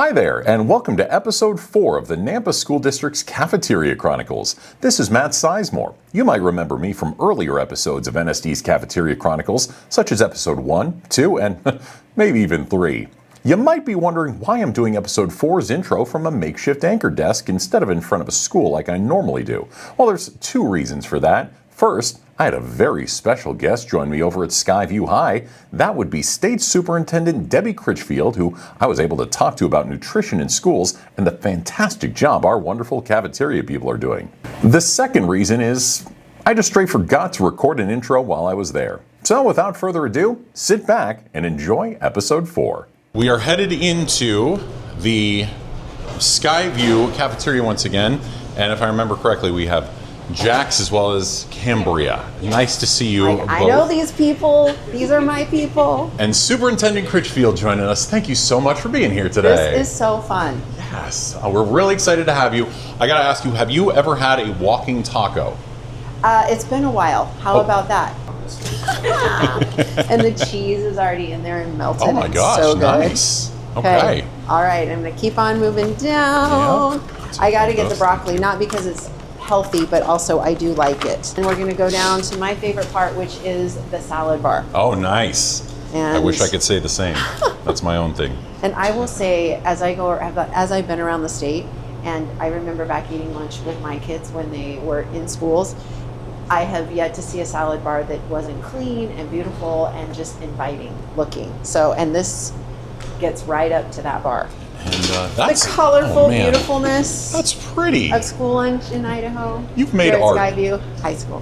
Hi there, and welcome to episode 4 of the Nampa School District's Cafeteria Chronicles. This is Matt Sizemore. You might remember me from earlier episodes of NSD's Cafeteria Chronicles, such as episode 1, 2, and maybe even 3. You might be wondering why I'm doing episode 4's intro from a makeshift anchor desk instead of in front of a school like I normally do. Well, there's 2 reasons for that. First, I had a very special guest join me over at Skyview High. That would be State Superintendent Debbie Critchfield, who I was able to talk to about nutrition in schools and the fantastic job our wonderful cafeteria people are doing. The second reason is I just straight forgot to record an intro while I was there. So without further ado, sit back and enjoy episode 4. We are headed into the Skyview cafeteria once again, and if I remember correctly, we have Jax as well as Cambria. Nice to see you both. I know these people. These are my people. And Superintendent Critchfield joining us. Thank you so much for being here today. This is so fun. Yes, we're really excited to have you. I gotta ask you, have you ever had a walking taco? It's been a while. How about that? And the cheese is already in there and melted. Oh my gosh, so good. Nice. Okay. All right, I'm gonna keep on moving down. Yeah. I gotta get the broccoli, not because it's healthy, but also I do like it. And we're gonna go down to my favorite part, which is the salad bar. Oh, nice. And I wish I could say the same. That's my own thing. And I will say, as I've been around the state, and I remember back eating lunch with my kids when they were in schools, I have yet to see a salad bar that wasn't clean and beautiful and just inviting looking. So, and this gets right up to that bar. And that's the colorful man. beautifulness. That's pretty. Of school lunch in Idaho. You've made here at art. Skyview High School.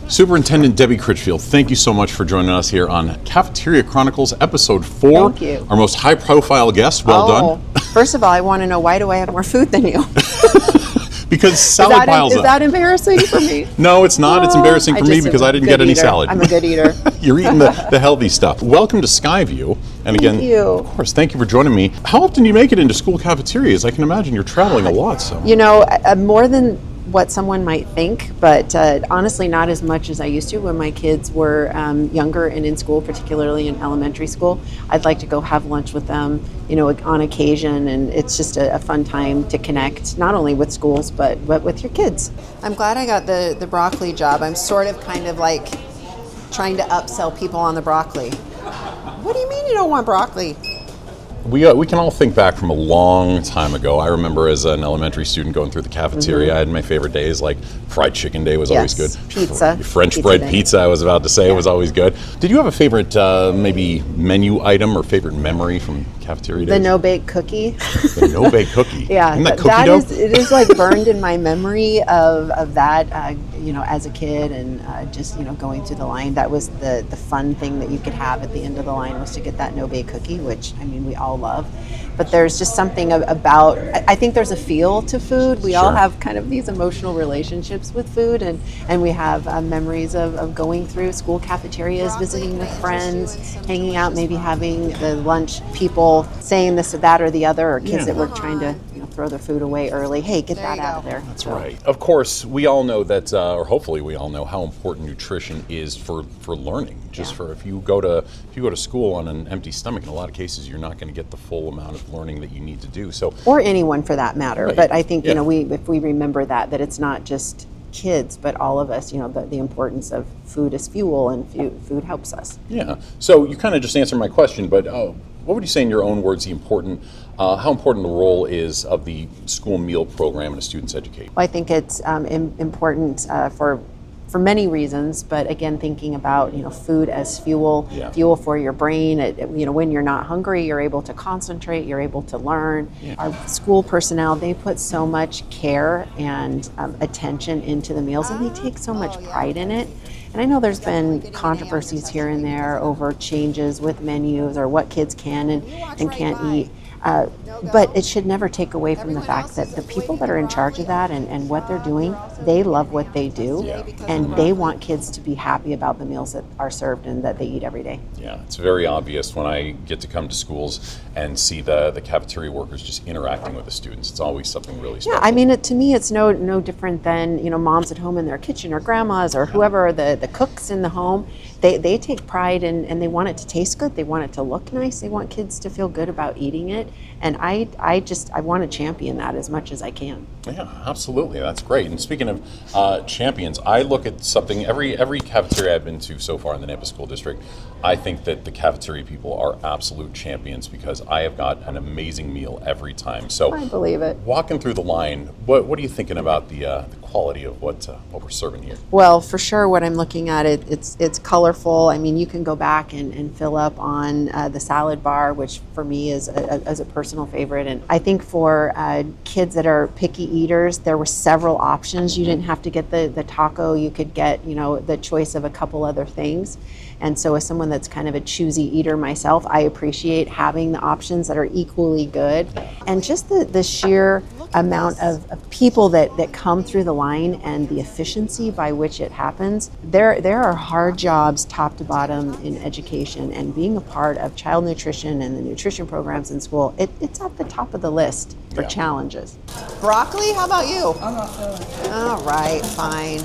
Superintendent Debbie Critchfield, thank you so much for joining us here on Cafeteria Chronicles, episode 4. Thank you. Our most high-profile guest. Well done. First of all, I want to know, why do I have more food than you? Because salad piles up. Is that embarrassing for me? No, it's not. It's embarrassing for me because I didn't get any salad. I'm a good eater. You're eating the healthy stuff. Welcome to Skyview. And again, Thank you. Of course, thank you for joining me. How often do you make it into school cafeterias? I can imagine you're traveling a lot. So you know, more than what someone might think, but honestly not as much as I used to when my kids were younger and in school, particularly in elementary school. I'd like to go have lunch with them, you know, on occasion, and it's just a fun time to connect, not only with schools, but with your kids. I'm glad I got the broccoli job. I'm sort of kind of like trying to upsell people on the broccoli. What do you mean you don't want broccoli? we can all think back from a long time ago. I remember as an elementary student going through the cafeteria, I had my favorite days, like fried chicken day was always good. Pizza. French bread pizza, I was about to say, was always good. Did you have a favorite maybe menu item or favorite memory from cafeteria days? The no-bake cookie. The no-bake cookie. Yeah, Isn't that cookie dough? It is like burned in my memory of that, you know, as a kid, and just, you know, going through the line. That was the fun thing that you could have at the end of the line, was to get that no-bake cookie, which, I mean, we all love. But there's just something about, I think there's a feel to food. We all have kind of these emotional relationships with food, and we have memories of going through school cafeterias, visiting with friends, hanging out, maybe having the lunch people saying this or that or the other, or kids that were trying to, you know, throw their food away early. Hey, get that out of there. That's right. Of course, we all know that, or hopefully we all know how important nutrition is for learning. Just for if you go to school on an empty stomach, in a lot of cases you're not going to get the full amount of learning that you need to do. So, or anyone for that matter. Right. But I think you know, if we remember that it's not just kids, but all of us, you know, the importance of food as fuel, and food helps us. Yeah. So you kind of just answered my question, but what would you say in your own words how important the role is of the school meal program in a student's education? Well, I think it's important for many reasons, but again, thinking about, you know, food as fuel, fuel for your brain. You know, when you're not hungry, you're able to concentrate, you're able to learn. Our school personnel, they put so much care and attention into the meals, and they take so much pride in it. And I know there's been controversies here and there over changes with menus or what kids can and can't eat. But it should never take away from the fact that the people that are in charge of that and what they're doing, they love what they do, and they want kids to be happy about the meals that are served and that they eat every day. Yeah, it's very obvious when I get to come to schools and see the cafeteria workers just interacting with the students. It's always something really special. Yeah, I mean, to me, it's no different than, you know, moms at home in their kitchen, or grandmas, or whoever the the cooks in the home, they take pride and they want it to taste good. They want it to look nice. They want kids to feel good about eating it. And I want to champion that as much as I can. Yeah, absolutely. That's great. And speaking of champions, I look at something, every cafeteria I've been to so far in the Nampa School District, I think that the cafeteria people are absolute champions because I have got an amazing meal every time. So I believe it. Walking through the line, what are you thinking about the quality of what we're serving here? Well, for sure, what I'm looking at, it's colorful. I mean, you can go back and fill up on the salad bar, which for me is a personal favorite. And I think for kids that are picky eaters, there were several options. You didn't have to get the taco. You could get, the choice of a couple other things. And so as someone that's kind of a choosy eater myself, I appreciate having the options that are equally good. And just the sheer amount of people that come through the line and the efficiency by which it happens. There are hard jobs top to bottom in education, and being a part of child nutrition and the nutrition programs in school, it's at the top of the list for challenges. Broccoli, how about you? I'm not feeling it. All right, fine.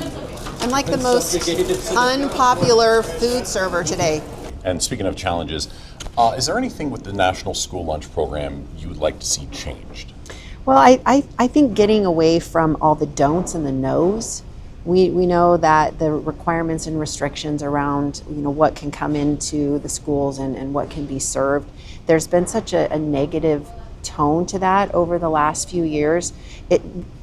I'm like the most unpopular food server today. And speaking of challenges, is there anything with the National School Lunch Program you would like to see changed? Well, I think getting away from all the don'ts and the no's. We know that the requirements and restrictions around what can come into the schools and what can be served, there's been such a negative tone to that over the last few years.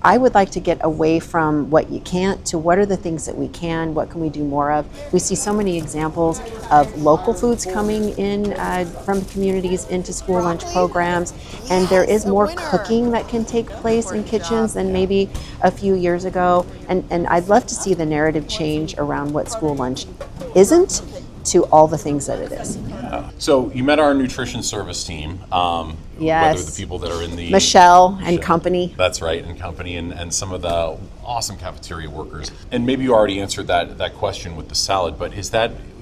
I would like to get away from what you can't to what are the things that we can, what can we do more of. We see so many examples of local foods coming in from communities into school lunch programs, and there is more cooking that can take place in kitchens than maybe a few years ago. And I'd love to see the narrative change around what school lunch isn't to all the things that it is. So you met our nutrition service team. Yes. Whether the people that are in the... Michelle and company. That's right, and company, and some of the awesome cafeteria workers. And maybe you already answered that question with the salad, but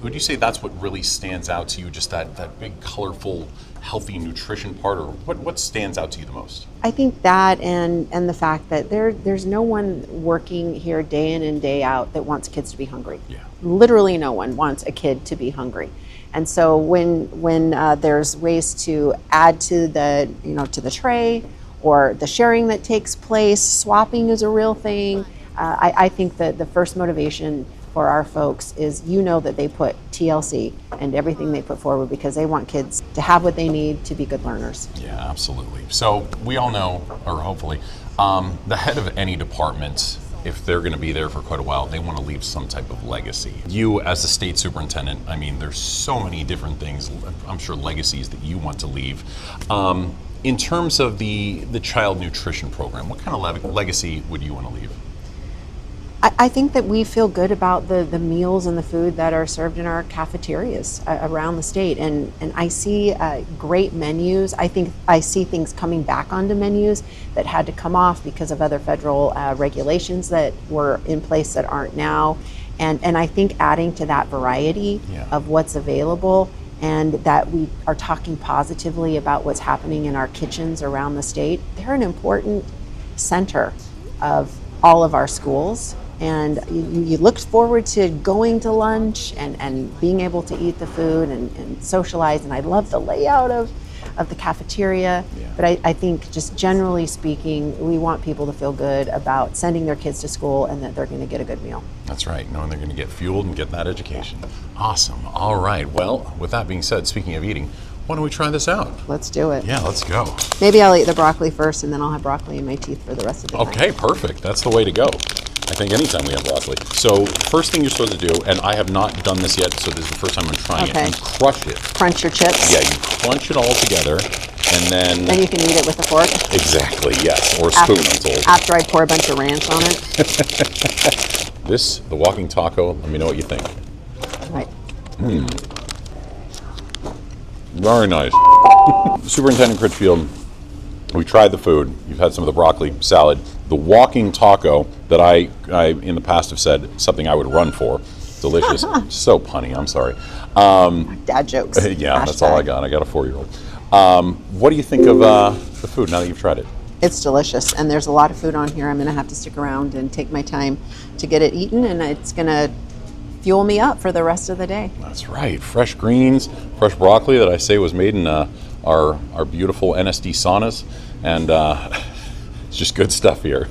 would you say that's what really stands out to you, just that big, colorful, healthy nutrition part, or what stands out to you the most? I think that and the fact that there's no one working here day in and day out that wants kids to be hungry. Yeah. Literally no one wants a kid to be hungry. And so when there's ways to add to the tray, or the sharing that takes place, swapping is a real thing. I think that the first motivation for our folks is that they put TLC and everything they put forward because they want kids to have what they need to be good learners. Yeah, absolutely. So we all know, or hopefully, the head of any department, if they're going to be there for quite a while, they want to leave some type of legacy. You, as the state superintendent, there's so many different things, I'm sure, legacies that you want to leave. In terms of the child nutrition program, what kind of legacy would you want to leave? I think that we feel good about the meals and the food that are served in our cafeterias around the state. And I see great menus. I think I see things coming back onto menus that had to come off because of other federal regulations that were in place that aren't now. And I think adding to that variety of what's available, and that we are talking positively about what's happening in our kitchens around the state. They're an important center of all of our schools. And you look forward to going to lunch and being able to eat the food and socialize. And I love the layout of the cafeteria. Yeah. But I think just generally speaking, we want people to feel good about sending their kids to school and that they're going to get a good meal. That's right, knowing they're going to get fueled and get that education. Awesome. All right. Well, with that being said, speaking of eating, why don't we try this out? Let's do it. Yeah, let's go. Maybe I'll eat the broccoli first, and then I'll have broccoli in my teeth for the rest of the day. Okay, night. Perfect. That's the way to go. I think anytime we have broccoli. So first thing you're supposed to do, and I have not done this yet, so this is the first time I'm trying it, you crush it. Crunch your chips. Yeah, you crunch it all together, and then... Then you can eat it with a fork. Exactly, yes, or a spoon, I'm told. After I pour a bunch of ranch on it. The walking taco, let me know what you think. Right. Very nice. Superintendent Critchfield, we tried the food. You've had some of the broccoli salad. The walking taco that I in the past have said something I would run for. Delicious. So punny, I'm sorry. Dad jokes. Yeah, that's all I got. I got a 4-year-old. What do you think of the food now that you've tried it? It's delicious, and there's a lot of food on here. I'm going to have to stick around and take my time to get it eaten, and it's going to fuel me up for the rest of the day. That's right. Fresh greens, fresh broccoli that I say was made in our beautiful NSD saunas, and it's just good stuff here.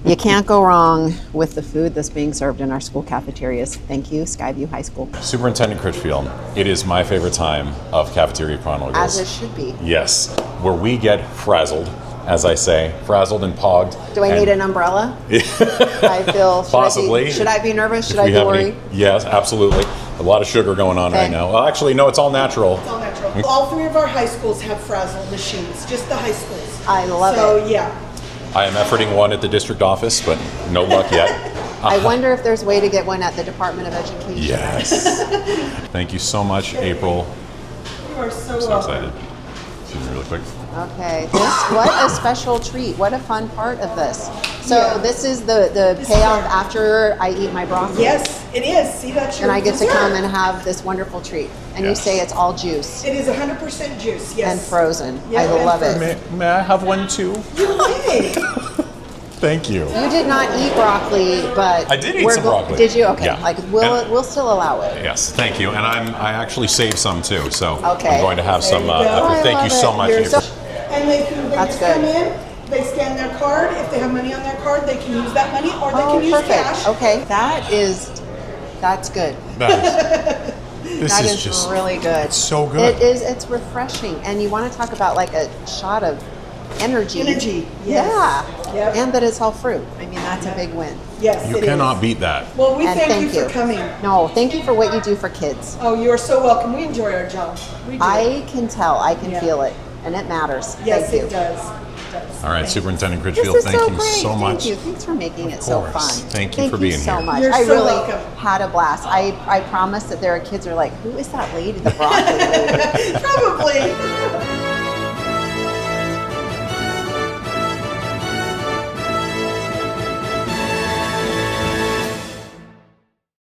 You can't go wrong with the food that's being served in our school cafeterias. Thank you, Skyview High School. Superintendent Critchfield, it is my favorite time of Cafeteria Chronicles. As it should be. Yes, where we get frazzled, as I say, frazzled and pogged. Do I need an umbrella? I feel, possibly. Should I be nervous? Should I We be have worried? Yes, absolutely. A lot of sugar going on right now. Well, actually, no, it's all natural. It's all natural. All 3 of our high schools have frazzle machines, just the high schools. I love it. So, yeah. I am efforting one at the district office, but no luck yet. I wonder if there's a way to get one at the Department of Education. Yes. Thank you so much, April. You are so So welcome. excited. Excuse me really quick. Okay, what a special treat. What a fun part of this. So Yeah. this is the This payoff is- after I eat my broccoli. Yes, it is. See, that's your And I get to dessert. come and have this wonderful treat. And you Yes. say it's all juice It is 100% juice, yes. and frozen. Yeah, I and love it. frozen. May I have one too? You may. Thank you. You did not eat broccoli, but I did eat we're some broccoli. Did you? Okay. Yeah. Like And- we'll still allow it. Yes, thank you. And I actually saved some too, so Okay. I'm going to have some There you go. after. I Thank you love so it. much, You're April. so- And they That's just come good. in, they scan their card. If they have money on their card, they can use that money, or they Oh, can use perfect. cash. Okay. That's good. This That is is just really good. It's so good. It is. It's refreshing, and you want to talk about like a shot of energy. Energy, yes. Yeah. Yep. And that it's all fruit. I mean, that's a big win. Yes, You it cannot is. beat that. Well, we And thank you for coming. No, thank you for what you do for kids. Oh, you are so welcome. We enjoy our job. We do. I can tell. I can Yeah. feel it, and it matters. Yes, thank you. it does. It does. All right, Thank you. Superintendent This Critchfield, is thank so you great. so much. Thank you. Thanks for making it so fun. course. Thank you for being so here. much. You're I so really welcome. had a blast. I promise that there are kids who are like, who is that lady, the broccoli lady? Probably.